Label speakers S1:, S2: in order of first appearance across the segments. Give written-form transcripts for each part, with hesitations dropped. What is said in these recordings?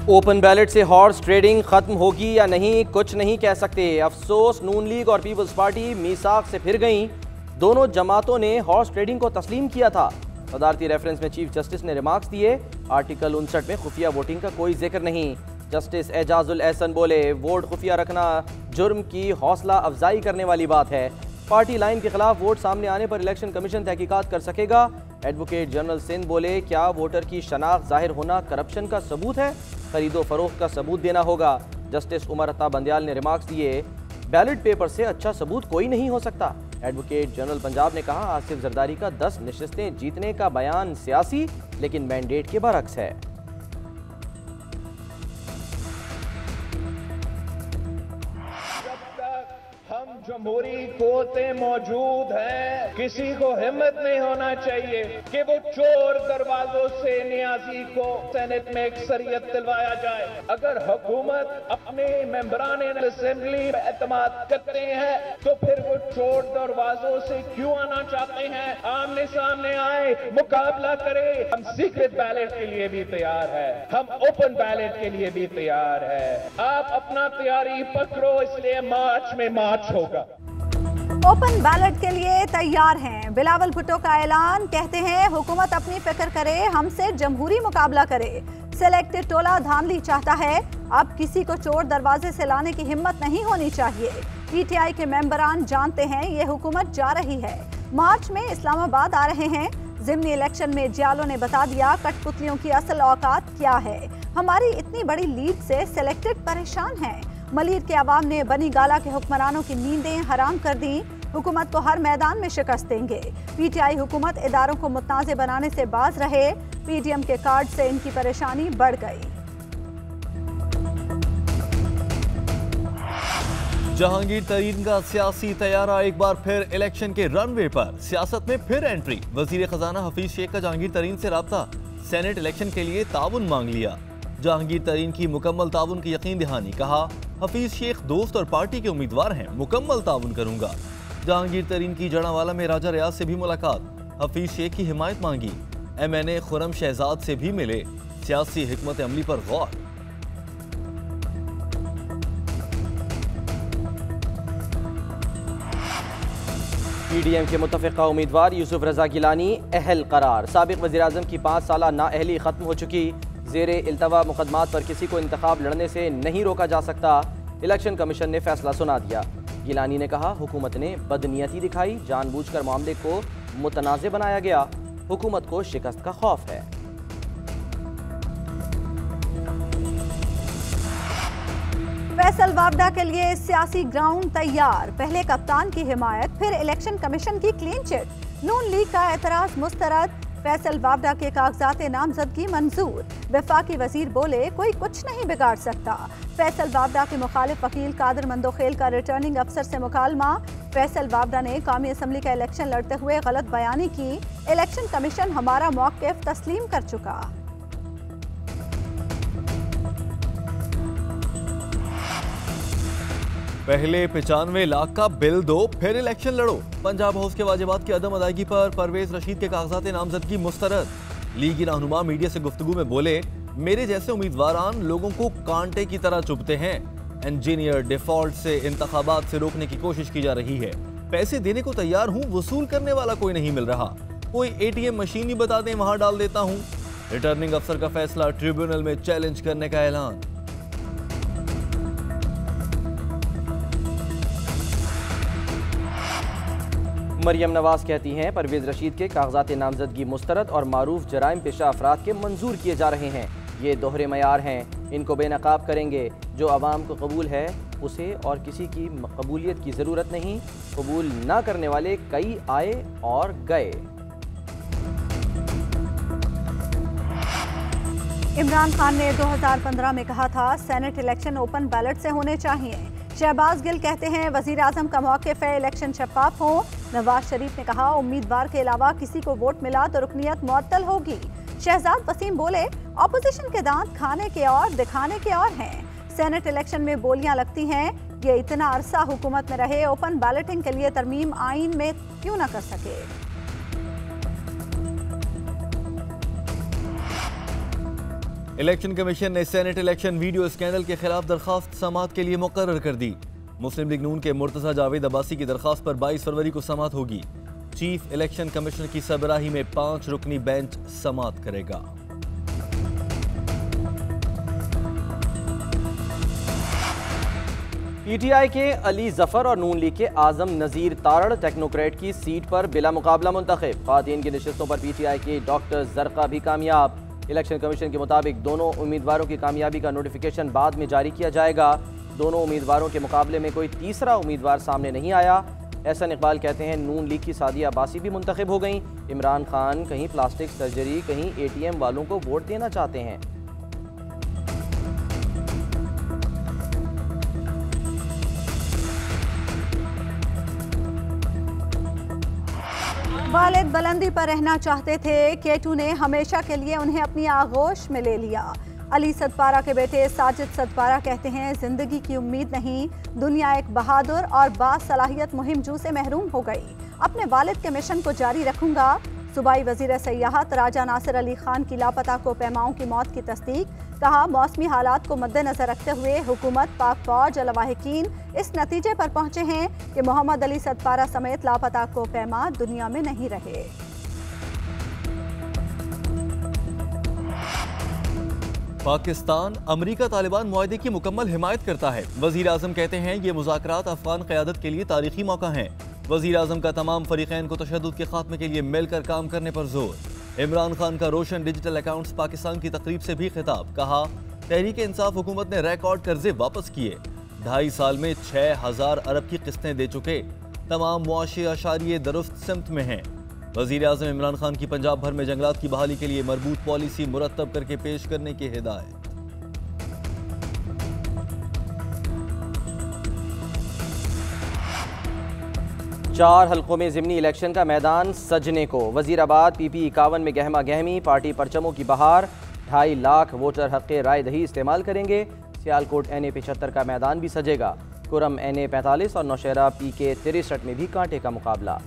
S1: Open ballot से horse trading खत्म होगी या नहीं कुछ नहीं कह सकते। अफसोस नून लीग और पीपल्स पार्टी मीसाक से फिर गईं। दोनों जमातों ने हॉर्स ट्रेडिंग को तस्लीम किया था। सदारती रेफरेंस में चीफ जस्टिस ने रिमार्क्स दिए। आर्टिकल 59 में खुफिया वोटिंग का कोई जिक्र नहीं। जस्टिस एजाजुल एहसन बोले, वोट खुफिया रखना जुर्म की हौसला अफजाई करने वाली बात है। पार्टी लाइन के खिलाफ वोट सामने आने पर इलेक्शन कमीशन तहकीकात कर सकेगा। एडवोकेट जनरल सिंध बोले, क्या वोटर की शनाख्त जाहिर होना करप्शन का सबूत है? खरीदो फरोख्त का सबूत देना होगा। जस्टिस उमर अता बंदयाल ने रिमार्क्स दिए, बैलेट पेपर से अच्छा सबूत कोई नहीं हो सकता। एडवोकेट जनरल पंजाब ने कहा, आसिफ जरदारी का 10 नशिस्तें जीतने का बयान सियासी लेकिन मैंडेट के बरक्स है।
S2: हम जमहूरी कुव्वतें मौजूद हैं, किसी को हिम्मत नहीं होना चाहिए कि वो चोर दरवाजों से नियाजी को सेनेट में अक्सरियत दिलवाया जाए। अगर हुकूमत अपने मेंबरान असेंबली पे एतमाद करते हैं तो फिर वो चोर दरवाजों से क्यों आना चाहते हैं? आमने सामने आए, मुकाबला करे। हम सीक्रेट बैलेट के लिए भी तैयार है, हम ओपन बैलेट के लिए भी तैयार है। आप अपना तैयारी पकड़ो, इसलिए मार्च में मार्च होगा।
S3: ओपन बैलेट के लिए तैयार हैं। बिलावल भुट्टो का ऐलान, कहते हैं हुकूमत अपनी फिक्र करे, हमसे जमहूरी मुकाबला करे। सिलेक्टेड टोला धांधली चाहता है, अब किसी को चोर दरवाजे से लाने की हिम्मत नहीं होनी चाहिए। पीटीआई के मेंबरान जानते हैं ये हुकूमत जा रही है। मार्च में इस्लामाबाद आ रहे हैं। जिमनी इलेक्शन में जियालो ने बता दिया कठपुतलियों की असल औकात क्या है। हमारी इतनी बड़ी लीड से सिलेक्टेड परेशान है। मलीर के अवाम ने बनी गाला के हुक्मरानों की नींदें हराम कर दी। हुकूमत को हर मैदान में शिकस्त देंगे। पीटीआई हुकूमत इदारों को मुतनाज़े बनाने से बाज रहे। पीडीएम के कार्ड से इनकी परेशानी बढ़ गई।
S4: जहांगीर तरीन का सियासी तैयारा एक बार फिर इलेक्शन के रनवे पर। सियासत में फिर एंट्री। वजीर खजाना हफीज शेख का जहांगीर तरीन से राब्ता। सेनेट इलेक्शन के लिए ताउन मांग लिया। जहांगीर तरीन की मुकम्मल ताउन की यकीन दहानी। कहा, हफीज शेख दोस्त और पार्टी के उम्मीदवार हैं, मुकम्मल ताउन करूंगा। जहांगीर तरीन की जड़ावाला में राजा रियाज से भी मुलाकात। हफीज शेख की हिमायत मांगी। MNA खुरम शहजाद से भी मिले। सियासी हिकमत अमली पर गौर।
S1: पीडीएम के मुतफ़िक़ा उम्मीदवार यूसुफ रजा गिलानी अहल करार। साबिक़ वज़ीर-ए-आज़म की 5 साला नाअहली खत्म हो चुकी। ज़ेरे इल्तवा मुकदमात पर किसी को इंतखाब लड़ने से नहीं रोका जा सकता। इलेक्शन कमीशन ने फैसला सुना दिया। गिलानी ने कहा, हुकूमत ने बदनीयती दिखाई, जानबूझकर मामले को मुतनाज़े बनाया गया। हुकूमत को शिकस्त का खौफ है।
S3: फैसल वावडा के लिए सियासी ग्राउंड तैयार। पहले कप्तान की हिमायत, फिर इलेक्शन कमीशन की क्लीन चिट। नून लीग का एतराज मुस्तरद। फैसल वावडा के कागजात नामजदगी मंजूर। वफाकी वजीर बोले, कोई कुछ नहीं बिगाड़ सकता। फैसल वावडा के मुखालिफ वकील कादर मंदोखेल का रिटर्निंग अफसर से मुकालमा। फैसल वावडा ने कौमी असम्बली का इलेक्शन लड़ते हुए गलत बयानी की। इलेक्शन कमीशन हमारा मौक़िफ़ तस्लीम कर चुका।
S4: पहले 95 लाख का बिल दो, फिर इलेक्शन लड़ो। पंजाब हाउस के वाजिबात की अदम अदायगी पर परवेज रशीद के कागजात नामजदगी मुस्तरद। लीगी रहनुमा मीडिया से गुफ्तगू में बोले, मेरे जैसे उम्मीदवारान लोगों को कांटे की तरह चुभते हैं। इंजीनियर डिफॉल्ट से इंतखाबात से रोकने की कोशिश की जा रही है। पैसे देने को तैयार हूँ, वसूल करने वाला कोई नहीं मिल रहा। कोई ATM मशीन ही बता दें, वहां डाल देता हूँ। रिटर्निंग अफसर का फैसला ट्रिब्यूनल में चैलेंज करने का ऐलान।
S1: मरियम नवाज कहती हैं, परवेज रशीद के कागजात नामजदगी मुस्तरद और मारूफ जराइम पेशा अफराद के मंजूर किए जा रहे हैं। ये दोहरे मयार हैं, इनको बेनकाब करेंगे। जो आवाम को कबूल है उसे और किसी की कबूलियत की ज़रूरत नहीं। कबूल ना करने वाले कई आए और गए।
S3: इमरान खान ने 2015 में कहा था, सेनेट इलेक्शन ओपन बैलेट से होने चाहिए। शहबाज गिल कहते हैं, वज़ीर आज़म का मौक़िफ़ है इलेक्शन शफाफ हो। नवाज शरीफ ने कहा, उम्मीदवार के अलावा किसी को वोट मिला तो रुकनियत मुअत्तल होगी। शहजाद वसीम बोले, अपोजिशन के दांत खाने के और दिखाने के और हैं। सेनेट इलेक्शन में बोलियां लगती हैं, ये इतना अरसा हुकूमत में रहे, ओपन बैलेटिंग के लिए तरमीम आइन में क्यों ना कर सके।
S4: इलेक्शन कमीशन ने सेनेट इलेक्शन वीडियो स्कैंडल के खिलाफ दरखास्त समाअत के लिए मुकर्रर कर दी। मुस्लिम लीग नून के मुर्तजा जावेद अब्बासी की दरखास्त पर 22 फरवरी को समाअत होगी। चीफ इलेक्शन कमिश्नर की सरबराही में 5 रुकनी बेंच समाअत करेगा।
S1: पीटीआई के अली जफर और नून लीग के आजम नजीर तारड़ टेक्नोक्रेट की सीट पर बिला मुकाबला मुंतखब। खातीन की नशिस्तों पर पीटीआई के डॉक्टर जरका भी कामयाब। इलेक्शन कमीशन के मुताबिक दोनों उम्मीदवारों की कामयाबी का नोटिफिकेशन बाद में जारी किया जाएगा। दोनों उम्मीदवारों के मुकाबले में कोई तीसरा उम्मीदवार सामने नहीं आया। एहसन इकबाल कहते हैं नून लीग की सादिया अब्बासी भी मुंतखब हो गई। इमरान खान कहीं प्लास्टिक सर्जरी कहीं ATM वालों को वोट देना चाहते हैं।
S3: वालिद बुलंदी पर रहना चाहते थे, केटू ने हमेशा के लिए उन्हें अपनी आगोश में ले लिया। अली सतपारा के बेटे साजिद सतपारा कहते हैं जिंदगी की उम्मीद नहीं, दुनिया एक बहादुर और बासलाहियत मुहिमजू से महरूम हो गई। अपने वालिद के मिशन को जारी रखूंगा। सूबाई वजीर सयाहत राजा नासिर अली खान की लापता को पैमाओं की मौत की तस्दीक। कहा मौसमी हालात को मद्देनजर रखते हुए हुकूमत पाक फौज लवाहिकीन इस नतीजे पर पहुंचे हैं कि मोहम्मद अली सतपारा समेत लापता को पैमा दुनिया में नहीं रहे।
S4: पाकिस्तान अमरीका तालिबान मुआहदे की मुकम्मल हिमायत करता है। वजीर आजम कहते हैं ये मुज़ाकरात अफगान क़यादत के लिए तारीखी मौका है। वजीर आजम का तमाम फरीक़ैन को तशद्दुद के खात्मे के लिए मिलकर काम करने पर जोर। इमरान खान का रोशन डिजिटल अकाउंट्स पाकिस्तान की तकरीब से भी खिताब। कहा तहरीक इंसाफ हुकूमत ने रिकॉर्ड कर्जे वापस किए। 2.5 साल में 6000 अरब की किस्तें दे चुके। तमाम मुआशी अशारिये दुरुस्त सिमत में हैं। वजीर आजम इमरान खान की पंजाब भर में जंगलात की बहाली के लिए मरबूत पॉलिसी मुरतब करके पेश करने की हिदायत।
S1: चार हल्कों में ज़िमनी इलेक्शन का मैदान सजने को। वजीराबाद PP 51 में गहमा गहमी, पार्टी परचमों की बहार। 2.5 लाख वोटर हक़ राय दही इस्तेमाल करेंगे। सियालकोट NA 75 का मैदान भी सजेगा। कुरम NA 45 और नौशहरा PK 63 में भी कांटे का मुकाबला।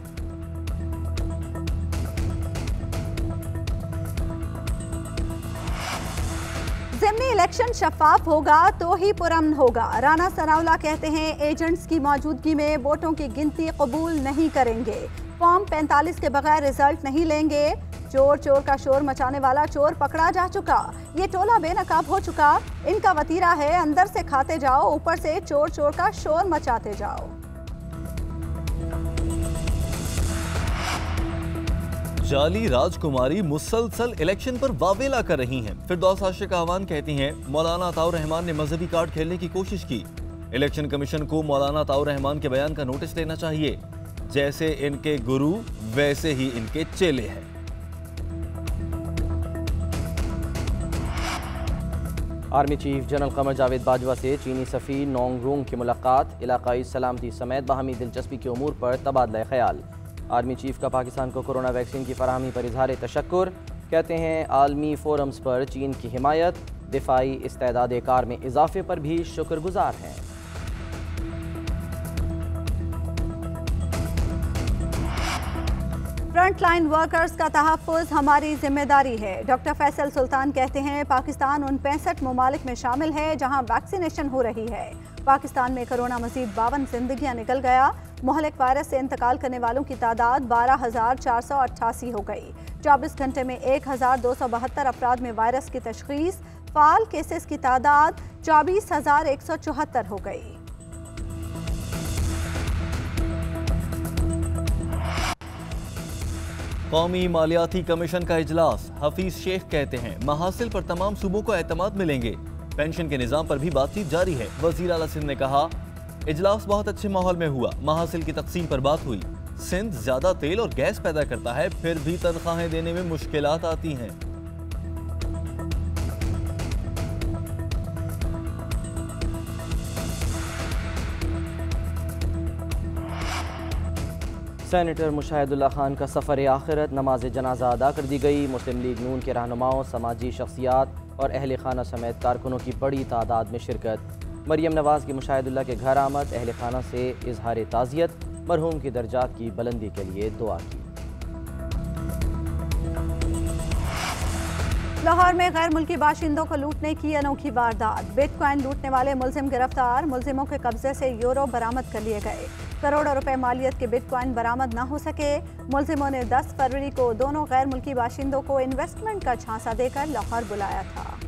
S3: ज़िमनी इलेक्शन शफाफ होगा तो ही पुरअमन होगा। राना सनाउल्लाह कहते हैं एजेंट्स की मौजूदगी में वोटों की गिनती कबूल नहीं करेंगे। फॉर्म 45 के बगैर रिजल्ट नहीं लेंगे। चोर चोर का शोर मचाने वाला चोर पकड़ा जा चुका। ये टोला बेनकाब हो चुका। इनका वतीरा है अंदर से खाते जाओ, ऊपर से चोर चोर का शोर मचाते जाओ।
S4: जाली राजकुमारी मुसलसल इलेक्शन पर वावेला कर रही हैं। फिरदौस आशिक आवान कहती हैं मौलाना अताउर रहमान ने मजहबी कार्ड खेलने की कोशिश की। इलेक्शन कमीशन को मौलाना अताउर रहमान के बयान का नोटिस लेना चाहिए। जैसे इनके गुरु वैसे ही इनके चेले हैं।
S1: Army chief general Qamar Javed Bajwa से चीनी सफ़ीर नोंगरुंग की मुलाकात। इलाकाई सलामती समेत बाहमी दिलचस्पी के उमूर पर तबादला ख्याल। आर्मी चीफ का पाकिस्तान को कोरोना वैक्सीन की फराहमी पर इजहार तशक्कुर। कहते हैं आलमी फोरम्स पर चीन की हिमायत। दिफाई इस्तेदाद कार में इजाफे पर भी शुक्रगुजार हैं।
S3: फ्रंट लाइन वर्कर्स का तहफ़्फ़ुज़ हमारी जिम्मेदारी है। डॉक्टर फैसल सुल्तान कहते हैं पाकिस्तान उन 65 ममालिक में शामिल है जहां वैक्सीनेशन हो रही है। पाकिस्तान में कोरोना मजीद 52 जिंदगियां निकल गया। मुहलिक वायरस से इंतकाल करने वालों की तादाद 12,488 हो गई। 24 घंटे में 1,272 अफराद में वायरस की तशख़ीस। फ़ाल केसेस की तादाद 24,174 हो गई।
S4: कौमी मालियाती कमीशन का इजलास। हफीज शेख कहते हैं महासिल पर तमाम सूबों को एतमाद मिलेंगे। पेंशन के निज़ाम पर भी बातचीत जारी है। वज़ीर आला सिंध ने कहा इजलास बहुत अच्छे माहौल में हुआ। महासिल की तकसीम पर बात हुई। सिंध ज्यादा तेल और गैस पैदा करता है, फिर भी तनख्वाहें देने में मुश्किलात आती हैं।
S1: सेनेटर मुशाहिदुल्लाह खान का सफ़र आखिरत। नमाज जनाजा अदा कर दी गई। मुस्लिम लीग नून के रहनुमाओं, समाजी शख्सियात और अहल खाना समेत कारकुनों की बड़ी तादाद में शिरकत। मरियम नवाज की मुशाहिदुल्लाह के घर आमद। अहल खाना से इजहार ताज़ियत। मरहूम की दर्जात की बुलंदी के लिए दुआ की।
S3: लाहौर में गैर मुल्की बाशिंदों को लूटने की अनोखी वारदात। बिटकॉइन लूटने वाले मुलजिम गिरफ्तार। मुलजिमों के कब्जे से यूरो बरामद कर लिए गए। करोड़ों रुपए मालियत के बिटकॉइन बरामद न हो सके। मुलजिमों ने 10 फरवरी को दोनों गैर मुल्की बाशिंदों को इन्वेस्टमेंट का झांसा देकर लाहौर बुलाया था।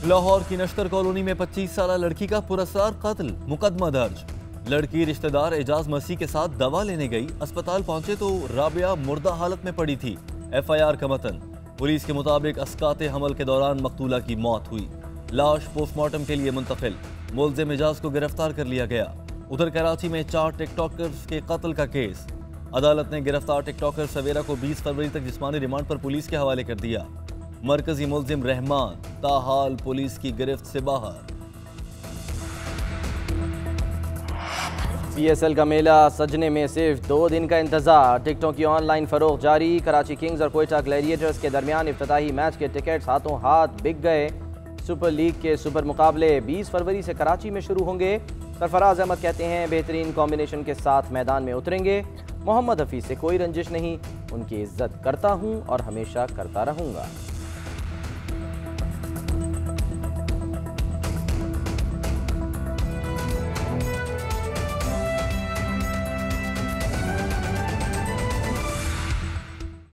S4: लाहौर की नश्तर कॉलोनी में 25 साला लड़की का पुरस्कार कत्ल, मुकदमा दर्ज। लड़की रिश्तेदार एजाज मसीह के साथ दवा लेने गई। अस्पताल पहुंचे तो राबिया मुर्दा हालत में पड़ी थी। FIR का मतन। पुलिस के मुताबिक अस्काते हमल के दौरान मकतूला की मौत हुई। लाश पोस्टमार्टम के लिए मुंतकिल। मुलजिम एजाज को गिरफ्तार कर लिया गया। उधर कराची में 4 टिकटॉकर्स के कत्ल का केस। अदालत ने गिरफ्तार टिकटॉकर सवेरा को 20 फरवरी तक जिस्मानी रिमांड पर पुलिस के हवाले कर दिया। मरकजी मुलजिम रहमान ताहाल पुलिस की गिरफ्त से बाहर।
S1: PSL का मेला सजने में सिर्फ 2 दिन का इंतजार। टिकटों की ऑनलाइन फरोख्त जारी। कराची किंग्स और कोयटा ग्लैडिएटर्स के दरमियान इफ्तिताही मैच के टिकट्स हाथों हाथ बिक गए। सुपर लीग के सुपर मुकाबले 20 फरवरी से कराची में शुरू होंगे। सरफराज अहमद कहते हैं बेहतरीन कॉम्बिनेशन के साथ मैदान में उतरेंगे। मोहम्मद हफीज से कोई रंजिश नहीं, उनकी इज्जत करता हूं और हमेशा करता रहूंगा।